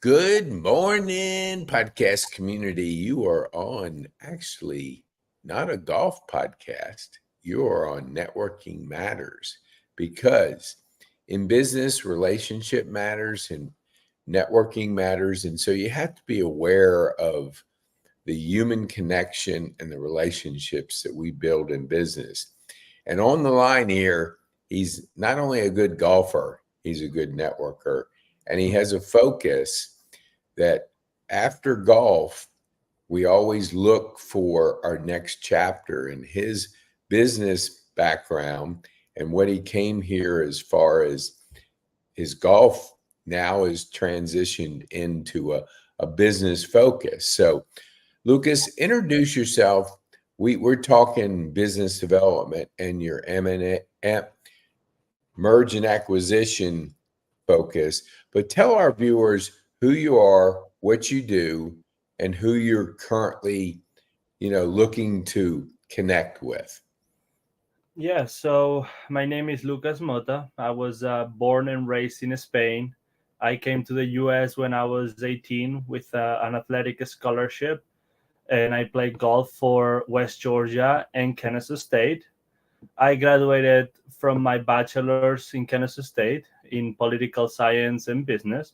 Good morning, podcast community. You are on actually not a golf podcast. You are on Networking Matters because in business, relationship matters and networking matters. And so you have to be aware of the human connection and the relationships that we build in business. And on the line here, he's not only a good golfer, he's a good networker, and he has a focus that after golf, we always look for our next chapter in his business background and what he came here as far as his golf now is transitioned into a business focus. So, Lucas, introduce yourself. We're talking business development and your M&A, merge and acquisition focus, but tell our viewers who you are, what you do, and who you're currently, looking to connect with. Yeah, so my name is Lucas Mota. I was born and raised in Spain. I came to the US when I was 18 with an athletic scholarship, and I played golf for West Georgia and Kansas State. I graduated from my bachelor's in Kansas State in political science and business.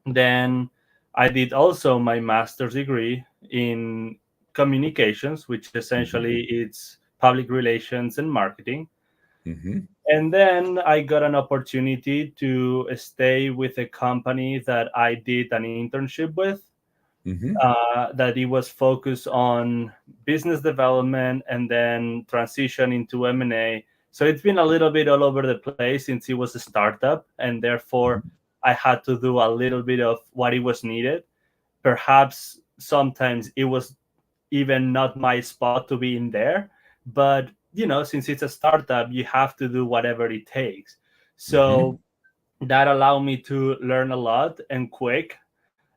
Then I did also my master's degree in communications, which Mm-hmm. essentially it's public relations and marketing. Mm-hmm. And then I got an opportunity to stay with a company that I did an internship with. Mm-hmm. That it was focused on business development and then transition into M&A. So it's been a little bit all over the place since it was a startup, and therefore I had to do a little bit of what it was needed. Perhaps sometimes it was even not my spot to be in there, but since it's a startup, you have to do whatever it takes. Mm-hmm. So that allowed me to learn a lot and quick,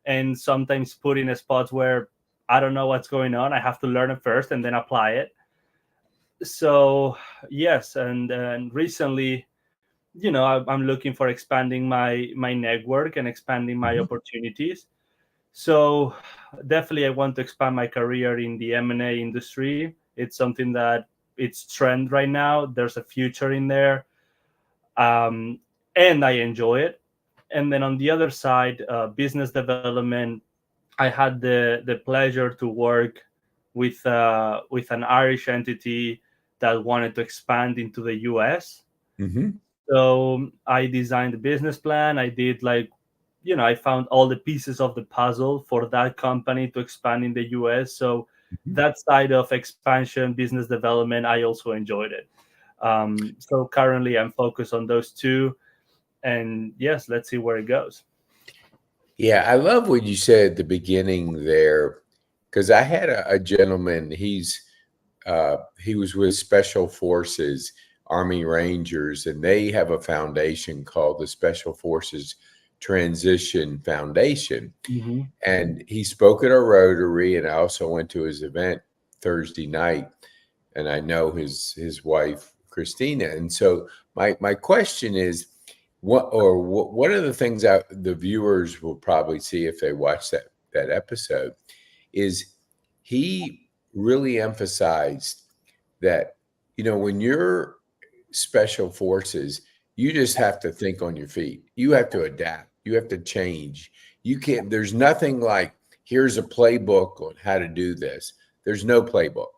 and sometimes put in spots where I don't know what's going on. I have to learn it first and then apply it. So yes, and recently, I'm looking for expanding my network and expanding my Mm-hmm. opportunities. So definitely, I want to expand my career in the M&A industry. It's something that it's trend right now. There's a future in there, um, and I enjoy it. And then on the other side, business development. I had the pleasure to work with an Irish entity that wanted to expand into the US. Mm-hmm. So I designed the business plan. I did I found all the pieces of the puzzle for that company to expand in the US. So that side of expansion, business development, I also enjoyed it. So currently I'm focused on those two. And yes, let's see where it goes. Yeah, I love what you said at the beginning there, because I had a gentleman. He was with Special Forces, Army Rangers, and they have a foundation called the Special Forces Transition Foundation. Hmm. And he spoke at our Rotary, and I also went to his event Thursday night, and I know his wife Christina. And so my question is, what are the things that the viewers will probably see if they watch that episode? Is he really emphasized that when you're special forces, you just have to think on your feet. You have to adapt. You have to change. You can't, there's nothing like, here's a playbook on how to do this. There's no playbook.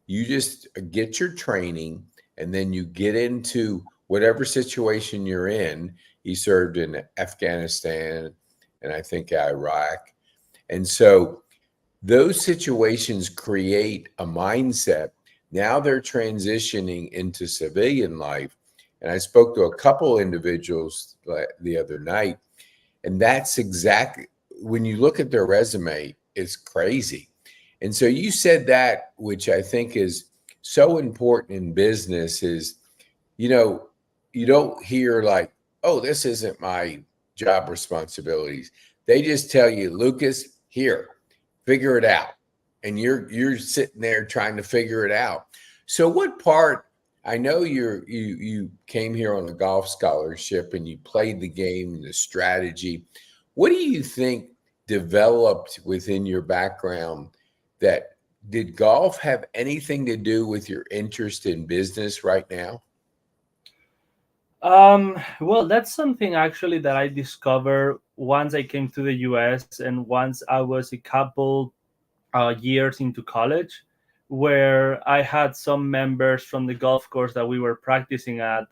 You just get your training and then you get into whatever situation you're in. He served in Afghanistan and I think Iraq. And so those situations create a mindset. Now they're transitioning into civilian life. And I spoke to a couple individuals the other night, and that's exactly when you look at their resume, it's crazy. And so you said that, which I think is so important in business, is you know, you don't hear like, oh, this isn't my job responsibilities. They just tell you, Lucas, here, figure it out. And you're sitting there trying to figure it out. So what part, I know you came here on a golf scholarship and you played the game and the strategy. What do you think developed within your background that did golf have anything to do with your interest in business right now? Well, that's something actually that I discovered once I came to the US and once I was a couple years into college, where I had some members from the golf course that we were practicing at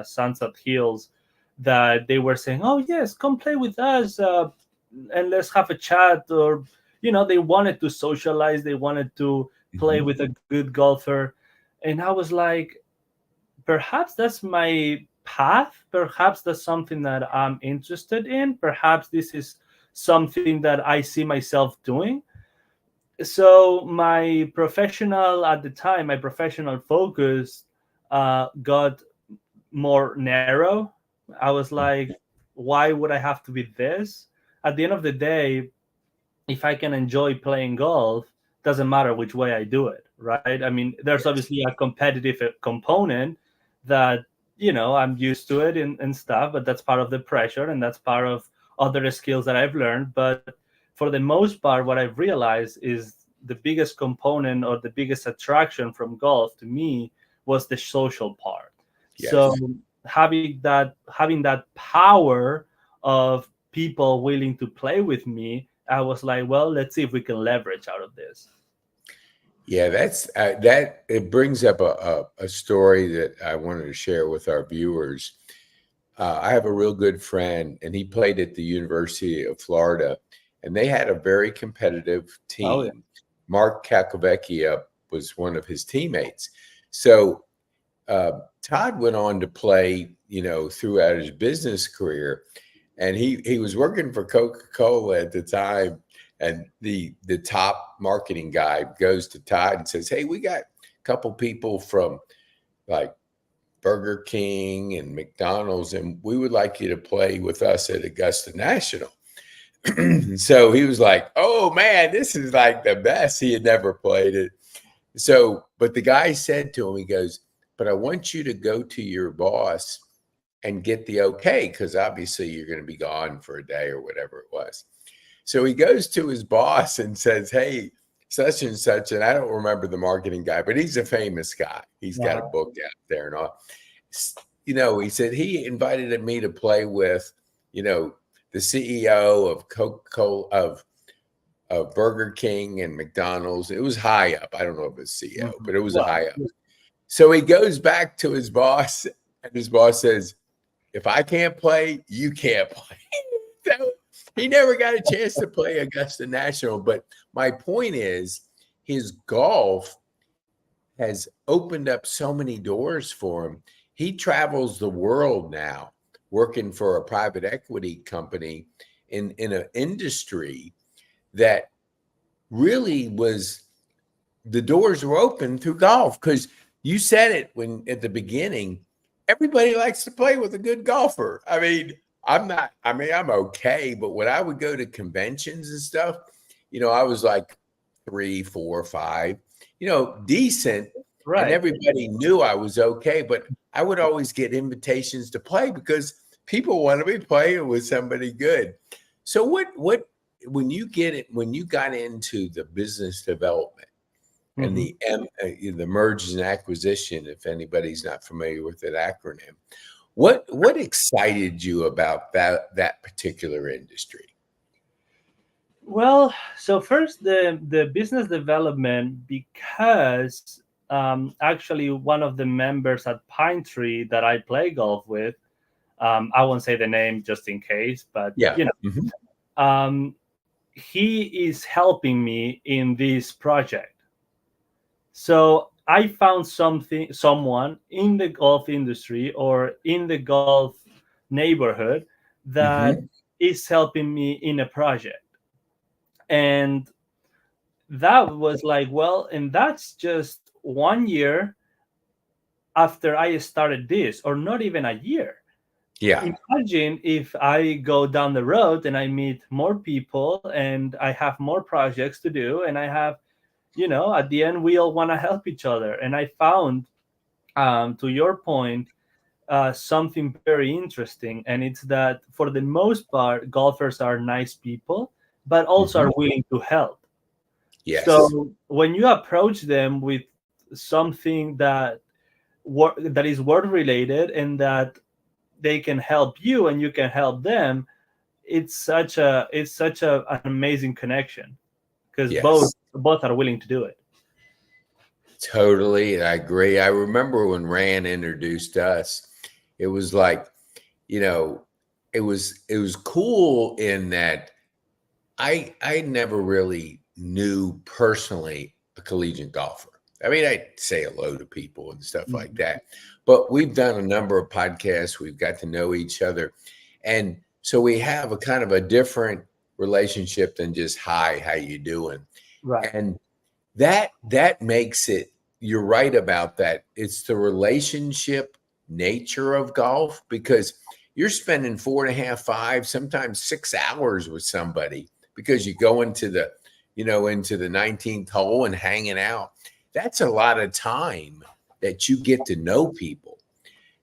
Sunset Hills that they were saying, "Oh yes, come play with us, and let's have a chat." Or they wanted to socialize, they wanted to play Mhm. with a good golfer, and I was like, perhaps that's my path. Perhaps that's something that I'm interested in. Perhaps this is something that I see myself doing. So my professional focus got more narrow. I was like, why would I have to be this? At the end of the day, if I can enjoy playing golf, doesn't matter which way I do it, right? I mean, there's Yes. obviously a competitive component that I'm used to it and stuff, but that's part of the pressure and that's part of other skills that I've learned. But for the most part, what I've realized is the biggest component or the biggest attraction from golf to me was the social part. So Yes. having that power of people willing to play with me, I was like, well, let's see if we can leverage out of this. Yeah, that's that. It brings up a story that I wanted to share with our viewers. I have a real good friend, and he played at the University of Florida, and they had a very competitive Oh yeah. team. Mark Kakovecchia was one of his teammates. So Todd went on to play, throughout his business career, and he was working for Coca-Cola at the time. And the top marketing guy goes to Todd and says, "Hey, we got a couple people from like Burger King and McDonald's, and we would like you to play with us at Augusta National." So he was like, "Oh man, this is like the best." He had never played it. So, but the guy said to him, he goes, "But I want you to go to your boss and get the okay, because obviously you're going to be gone for a day or whatever it was." So he goes to his boss and says, "Hey, such and such," and I don't remember the marketing guy, but he's a famous guy. He's got a Wow. book out there and all. He said he invited me to play with, you know, the CEO of Coca-Cola, of Burger King and McDonald's. It was high up. I don't know if it was CEO, but it was a Well, high up. So he goes back to his boss, and his boss says, "If I can't play, you can't play." So he never got a chance to play Augusta National. But my point is, his golf has opened up so many doors for him. He travels the world now working for a private equity company in an industry that really was, the doors were open through golf, because you said it when at the beginning, everybody likes to play with a good golfer. I mean, I'm okay, but when I would go to conventions and stuff, I was like 3, 4, 5, decent, and right. everybody knew I was okay, but I would always get invitations to play because people want to be playing with somebody good. So what when you got into the business development and Mhm. the mergers and acquisition, if anybody's not familiar with that acronym, what excited you about that particular industry? Well, so first the business development, because actually one of the members at Pine Tree that I play golf with, I won't say the name just in case, but Yeah. Mhm. he is helping me in this project. So I found someone in the golf industry or in the golf neighborhood that Mhm. is helping me in a project. And that was like, well, and that's just 1 year after I started this, or not even a year. Yeah. Imagine if I go down the road and I meet more people and I have more projects to do, and I have, at the end, we all want to help each other. And I found, to your point, something very interesting, and it's that for the most part, golfers are nice people, but also Mhm. are willing to help. Yes. So when you approach them with something that is work related and that they can help you and you can help them, it's such an amazing connection because both Yes. both are willing to do it. Totally. I agree. I remember when Rand introduced us, it was like, you know, it was cool in that I never really knew personally a collegiate golfer. I mean, I say hello to people and stuff like Mhm. that, but we've done a number of podcasts. We've got to know each other, and so we have a kind of a different relationship than just hi, how you doing, Right. and that makes it. You're right about that. It's the relationship nature of golf because you're spending 4.5, 5, sometimes 6 hours with somebody because you go into the 19th hole and hanging out. That's a lot of time that you get to know people.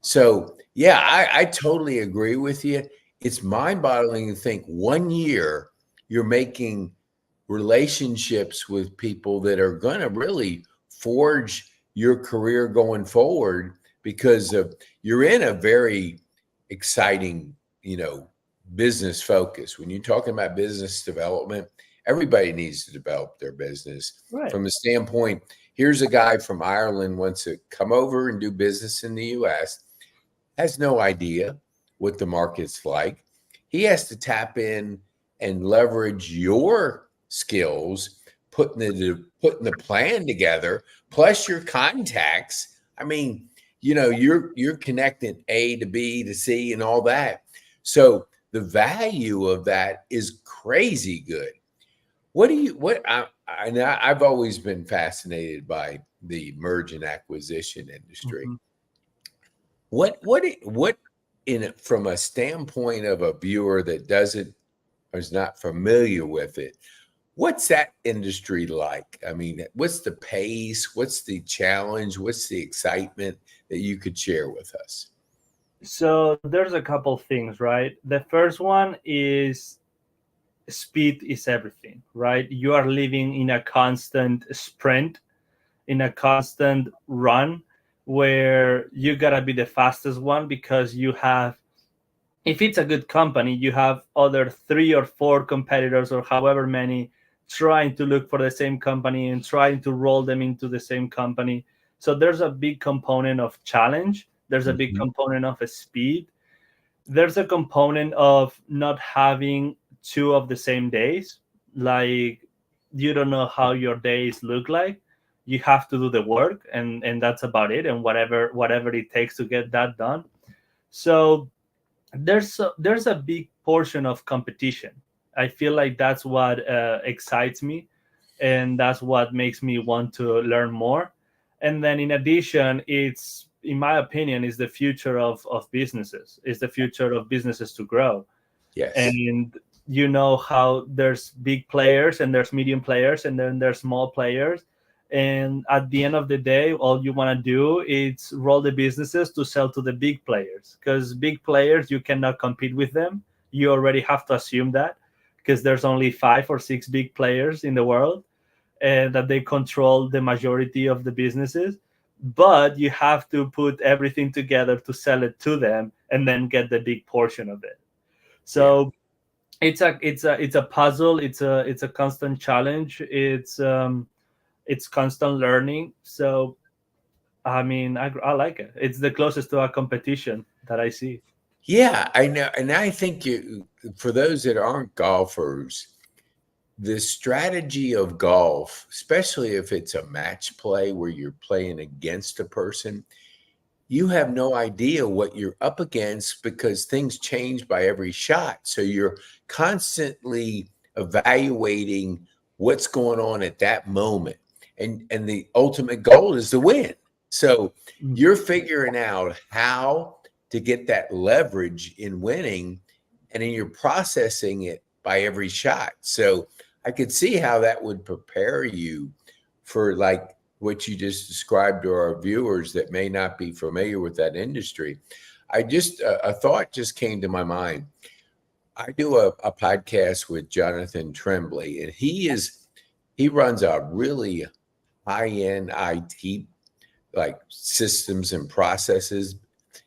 So yeah, I totally agree with you. It's mind-boggling to think 1 year you're making relationships with people that are going to really forge your career going forward because of you're in a very exciting, you know, business focus. When you're talking about business development, everybody needs to develop their business Right. from the standpoint. Here's a guy from Ireland wants to come over and do business in the US, has no idea what the market's like. He has to tap in and leverage your skills, putting the plan together, plus your contacts. I mean, you're connecting A to B to C and all that. So the value of that is crazy good. What do you what I've always been fascinated by the merge and acquisition industry. Mhm. What in it from a standpoint of a viewer that doesn't or is not familiar with it, what's that industry like? I mean, what's the pace? What's the challenge? What's the excitement that you could share with us? So there's a couple things, right? The first one is speed is everything, right? You are living in a constant sprint, in a constant run where you gotta be the fastest one because you have, if it's a good company, you have other three or four competitors or however many trying to look for the same company and trying to roll them into the same company. So there's a big component of challenge, there's a big Mhm. component of speed, there's a component of not having two of the same days. Like, you don't know how your days look like, you have to do the work, and that's about it, and whatever it takes to get that done. So there's a big portion of competition. I feel like that's what excites me, and that's what makes me want to learn more. And then in addition, it's, in my opinion, is the future of businesses, is the future of businesses to grow. Yes. And you know how there's big players and there's medium players and then there's small players, and at the end of the day all you want to do is roll the businesses to sell to the big players, because big players, you cannot compete with them. You already have to assume that, because there's only 5 or 6 big players in the world, and that they control the majority of the businesses. But you have to put everything together to sell it to them and then get the big portion of it. Yeah. So it's a puzzle, it's a constant challenge, it's constant learning. So I mean, I like it. It's the closest to a competition that I see. Yeah, I know. And I think for those that aren't golfers, the strategy of golf, especially if it's a match play where you're playing against a person, you have no idea what you're up against because things change by every shot. So you're constantly evaluating what's going on at that moment. And the ultimate goal is to win. So you're Mhm. figuring out how to get that leverage in winning, and then you're processing it by every shot. So I could see how that would prepare you for like what you just described to our viewers that may not be familiar with that industry. I just a thought just came to my mind. I do a podcast with Jonathan Tremblay, and he runs a really high end IT like systems and processes.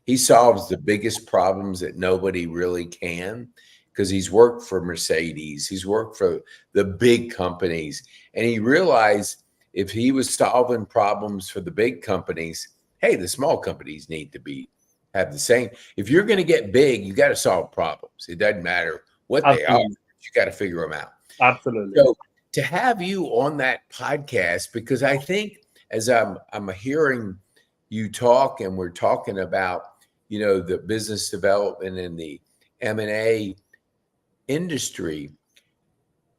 He solves the biggest problems that nobody really can because he's worked for Mercedes, he's worked for the big companies, and he realized if he was solving problems for the big companies, hey, the small companies need to be have the same. If you're going to get big, you got to solve problems. It doesn't matter what they are, Absolutely. you got to figure them out. Absolutely. So to have you on that podcast, because I think as I'm hearing you talk, and we're talking about the business development and the M&A industry,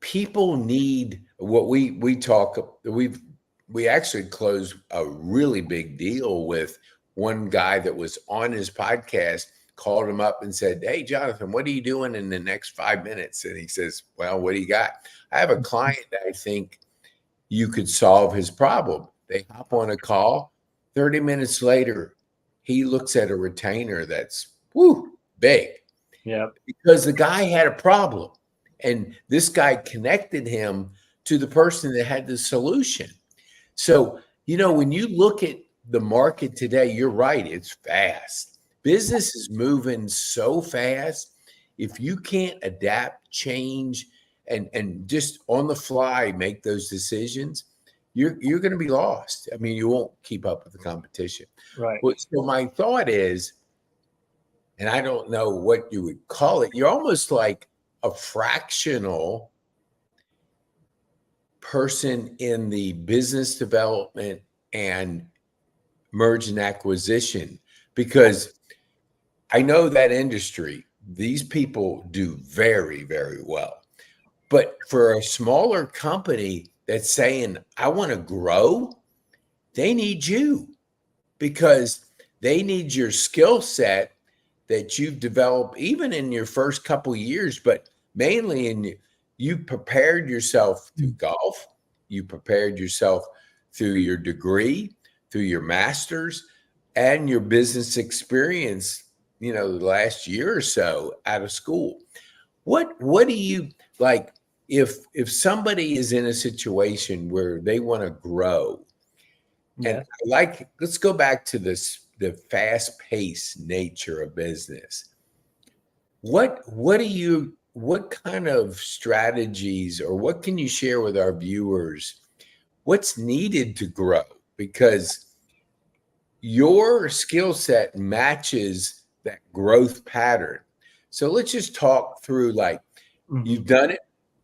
people need what we talk. We actually closed a really big deal with one guy that was on his podcast. Called him up and said, "Hey, Jonathan, what are you doing in the next 5 minutes?" And he says, "Well, what do you got?" I have a client that I think you could solve his problem. They hop on a call. 30 minutes later, he looks at a retainer that's big Yeah. because the guy had a problem. And this guy connected him to the person that had the solution. So, when you look at the market today, you're right, it's fast. Business is moving so fast. If you can't adapt, change, and just on the fly make those decisions, you're going to be lost. I mean, you won't keep up with the competition. Right. Well, so my thought is, and I don't know what you would call it, you're almost like a fractional person in the business development and merge and acquisition, because I know that industry, these people do very, very well. But for a smaller company that's saying, I want to grow, they need you because they need your skill set that you've developed even in your first couple of years, but mainly you prepared yourself through golf, you prepared yourself through your degree, through your master's, and your business experience, the last year or so out of school. What do you like if somebody is in a situation where they want to grow? And Yeah. let's go back to the fast-paced nature of business. What kind of strategies, or what can you share with our viewers? What's needed to grow? Because your skill set matches that growth pattern. So let's just talk through, like, Mhm. you've done it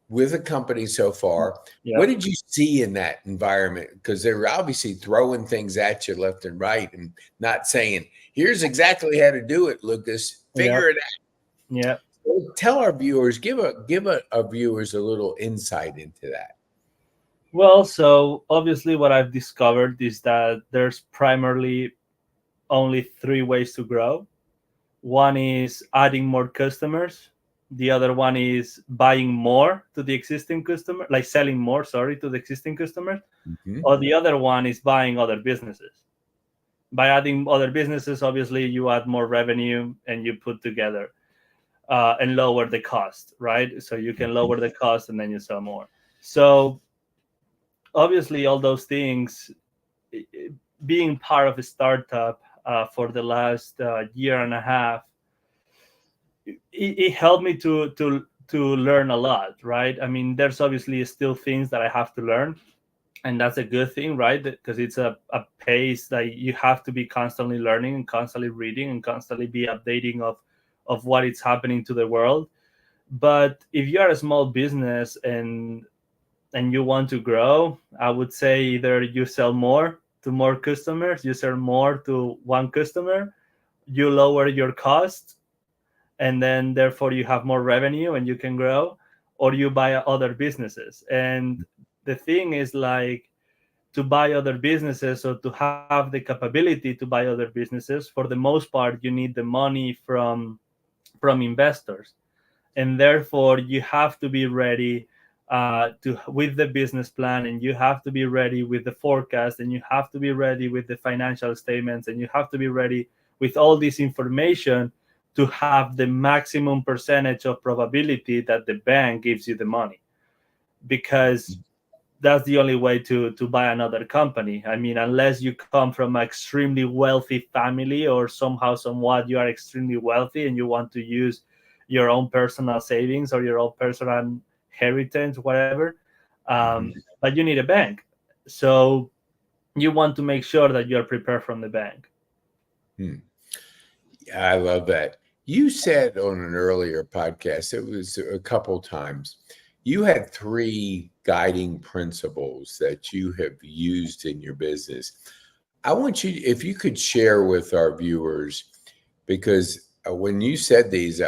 with a company so far. Yeah. What did you see in that environment? Because they were obviously throwing things at you left and right and not saying, here's exactly how to do it, Lucas. Yeah. Figure it out. Yeah. So tell our viewers, our viewers a little insight into that. Well, so obviously, what I've discovered is that there's primarily only three ways to grow. One is adding more customers. The other one is buying more to the existing customer, like selling more, sorry, to the existing customers. Mhm. Or the other one is buying other businesses. By adding other businesses, obviously, you add more revenue and you put together and lower the cost, right? So you can lower the cost and then you sell more. So obviously, all those things, being part of a startup for the last year and a half, it helped me to learn a lot, right? I mean, there's obviously still things that I have to learn, and that's a good thing, right? Because it's a pace that you have to be constantly learning and constantly reading and constantly be updating of what is happening to the world. But if you are a small business and you want to grow, I would say either you sell more to more customers, you sell more to one customer, you lower your cost, and then therefore you have more revenue and you can grow, or you buy other businesses. And the thing is, like, to buy other businesses or to have the capability to buy other businesses, for the most part you need the money from investors, and therefore you have to be ready to with the business plan, and you have to be ready with the forecast, and you have to be ready with the financial statements, and you have to be ready with all this information to have the maximum percentage of probability that the bank gives you the money, because that's the only way to buy another company. I mean, unless you come from an extremely wealthy family, or somehow somewhat you are extremely wealthy and you want to use your own personal savings or your own personal inheritance, whatever, Mhm. but you need a bank. So you want to make sure that you're prepared from the bank. Hmm. I love that. You said on an earlier podcast, it was a couple times, you had three guiding principles that you have used in your business. I want you, if you could share with our viewers, because when you said these,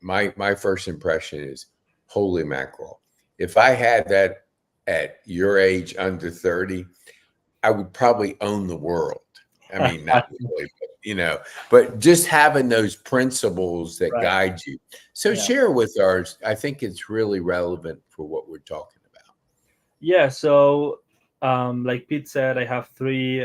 my first impression is, holy mackerel. If I had that at your age, under 30, I would probably own the world. I mean, not really, but but just having those principles that Right. guide you. So Yeah. share with ours. I think it's really relevant for what we're talking about. Yeah. So, like Pete said, I have three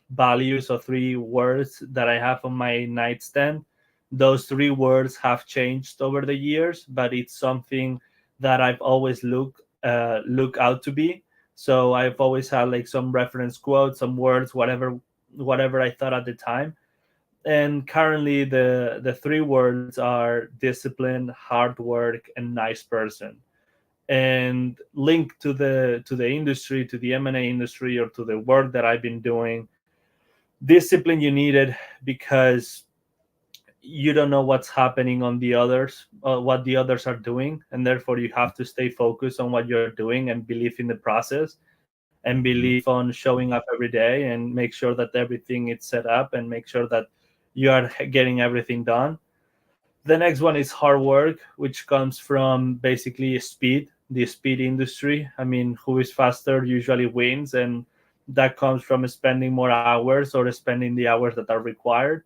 values or three words that I have on my nightstand. Those three words have changed over the years, but it's something that I've always look out to be. So I've always had like some reference quotes, some words, whatever I thought at the time. And currently, the three words are discipline, hard work, and nice person. And linked to the industry, to the M&A industry, or to the work that I've been doing, discipline you needed because you don't know what's happening on the others, what the others are doing, and therefore you have to stay focused on what you're doing and believe in the process and believe Mhm. on showing up every day and make sure that everything is set up and make sure that you are getting everything done. The next one is hard work, which comes from basically speed, the speed industry. I mean, who is faster usually wins, and that comes from spending more hours or spending the hours that are required.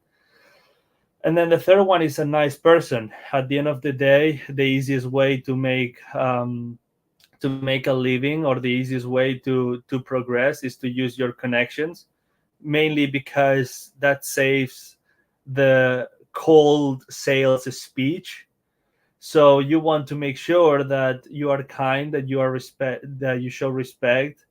And then the third one is a nice person. At the end of the day, the easiest way to make a living, or the easiest way to progress, is to use your connections, mainly because that saves the cold sales speech. So you want to make sure that you are kind, that that you show respect,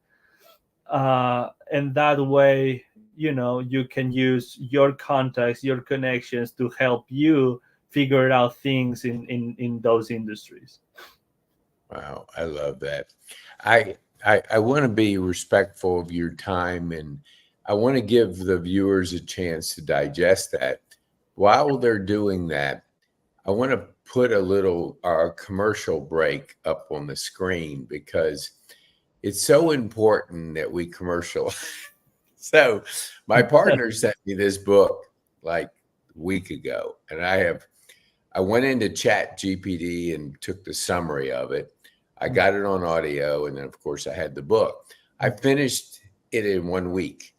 and that way, you can use your contacts, your connections, to help you figure out things in those industries. Wow, I love that. I want to be respectful of your time, and I want to give the viewers a chance to digest that. While they're doing that, I want to put a little commercial break up on the screen because it's so important that we commercialize. So, my partner sent me this book like a week ago, and I went into Chat GPT and took the summary of it. I got it on audio, and then of course I had the book. I finished it in 1 week,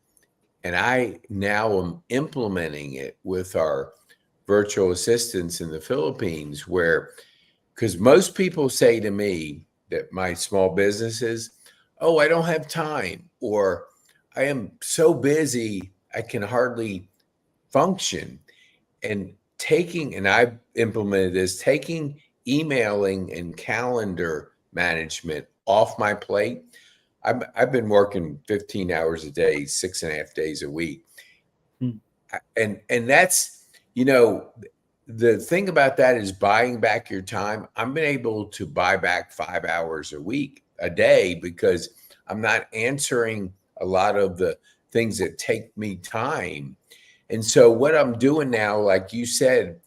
and I now am implementing it with our virtual assistants in the Philippines, where, because most people say to me that my small businesses, oh, I don't have time, or I am so busy, I can hardly function. And and I've implemented this, taking emailing and calendar management off my plate. I've been working 15 hours a day, 6.5 days a week. Hmm. And that's, you know, the thing about that is buying back your time. I'm been able to buy back 5 hours a day, because I'm not answering a lot of the things that take me time. And so what I'm doing now, like you said,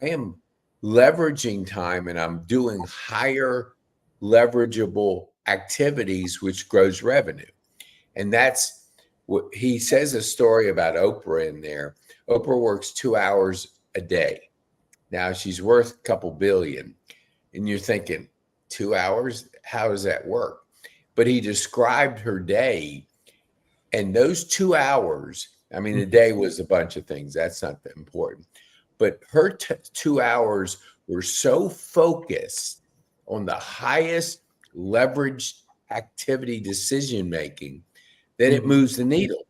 I am leveraging time, and I'm doing higher leverageable activities, which grows revenue. And that's what he says, a story about Oprah in there. Oprah works 2 hours a day. Now she's worth a couple billion. And you're thinking, 2 hours? How does that work? But he described her day, and those 2 hours, I mean, the day was a bunch of things. That's not that important. But her 2 hours were so focused on the highest leveraged activity decision making that it Mhm. moves the needle.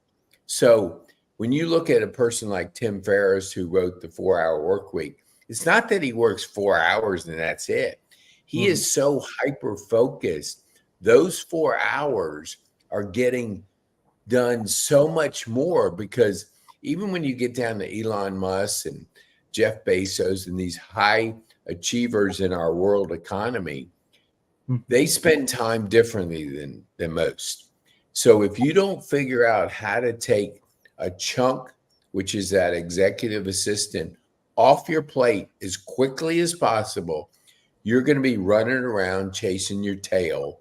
So when you look at a person like Tim Ferriss, who wrote the 4 Hour Work Week, it's not that he works 4 hours and that's it. He Mhm. is so hyper focused. Those 4 hours are getting done so much more, because even when you get down to Elon Musk and Jeff Bezos and these high achievers in our world economy, Mhm. they spend time differently than most. So if you don't figure out how to take a chunk, which is that executive assistant, off your plate as quickly as possible, you're going to be running around chasing your tail,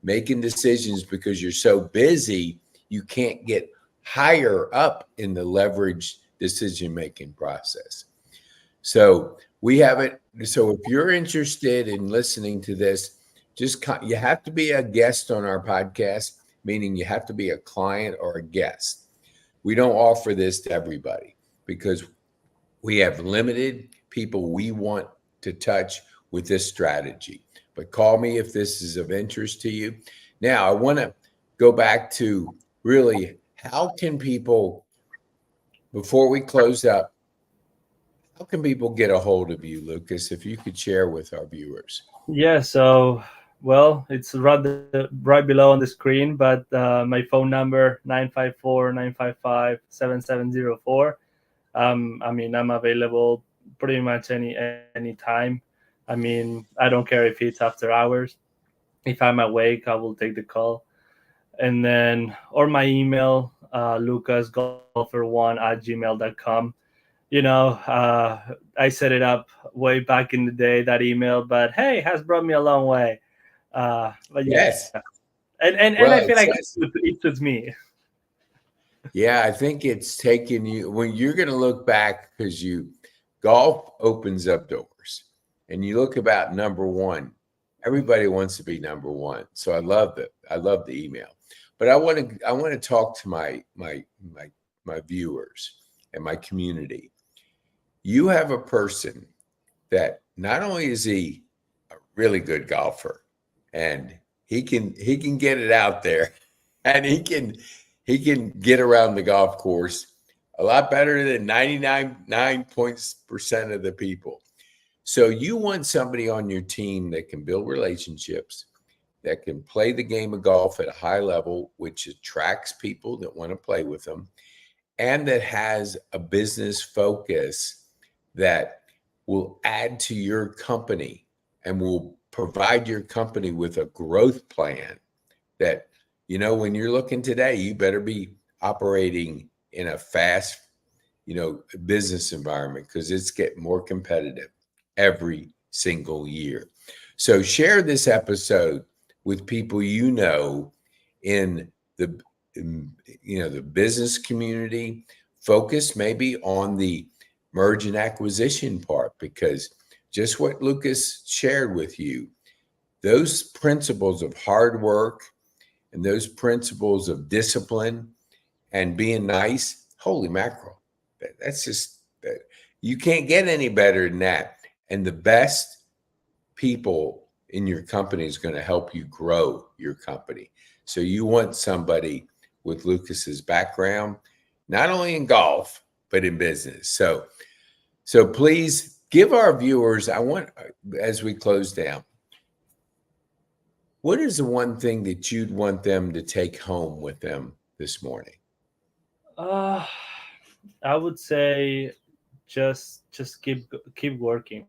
making decisions because you're so busy you can't get higher up in the leverage decision making process. So we have it. So if you're interested in listening to this, you have to be a guest on our podcast, meaning you have to be a client or a guest. We don't offer this to everybody because we have limited people we want to touch with this strategy. But call me if this is of interest to you. Now, I want to go back to really how can people, before we close up, how can people get a hold of you, Lucas, if you could share with our viewers? Yeah, so well, it's right below on the screen, but my phone number 954-955-7704. I mean, I'm available pretty much any time. I mean, I don't care if it's after hours. If I'm awake, I will take the call. And then, or my email, lucasgolfer1@gmail.com. I set it up way back in the day, that email, but hey, has brought me a long way. But yeah, Yes. and I feel Well, like it says, it suits me. yeah, I think it's taken you, when you're going to look back, because golf opens up doors and you look about number one. Everybody wants to be number one. So I love the email. But I want to talk to my viewers and my community. You have a person that not only is he a really good golfer, and he can get it out there, and he can get around the golf course a lot better than 99.9% of the people. So you want somebody on your team that can build relationships, that can play the game of golf at a high level, which attracts people that want to play with them, and that has a business focus that will add to your company and will provide your company with a growth plan that, when you're looking today, you better be operating in a fast, business environment, because it's getting more competitive every single year. So share this episode with people in the the business community. Focus maybe on the merge and acquisition part, because just what Lucas shared with you, those principles of hard work and those principles of discipline and being nice, holy mackerel, that's just that, you can't get any better than that. And the best people in your company is going to help you grow your company. So you want somebody with Lucas's background, not only in golf but in business. So please give our viewers, as we close down, what is the one thing that you'd want them to take home with them this morning? Uh, I would say just keep working.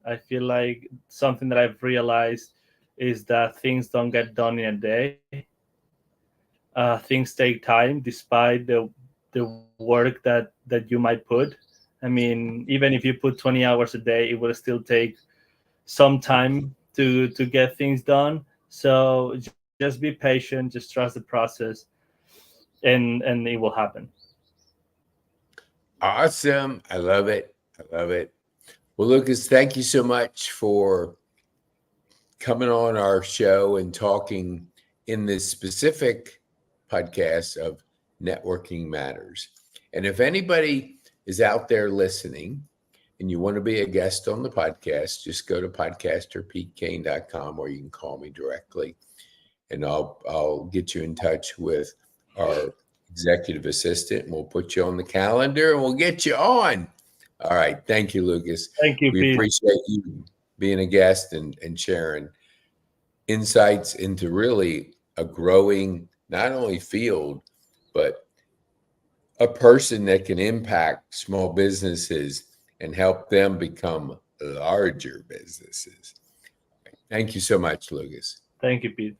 I feel like something that I've realized is that things don't get done in a day. Things take time, despite the work that you might put. I mean, even if you put 20 hours a day, it will still take some time to get things done. So just be patient, just trust the process, and it will happen. Awesome. I love it. I love it. Well, Lucas, thank you so much for coming on our show and talking in this specific podcast of Networking Matters. And if anybody is out there listening and you want to be a guest on the podcast, just go to podcasterpetecane.com, or you can call me directly, and I'll get you in touch with our executive assistant. We'll put you on the calendar and we'll get you on. All right. Thank you, Lucas. Thank you, We Pete. appreciate you being a guest and sharing insights into really a growing, not only field, but a person that can impact small businesses and help them become larger businesses. Thank you so much, Lucas. Thank you, Pete.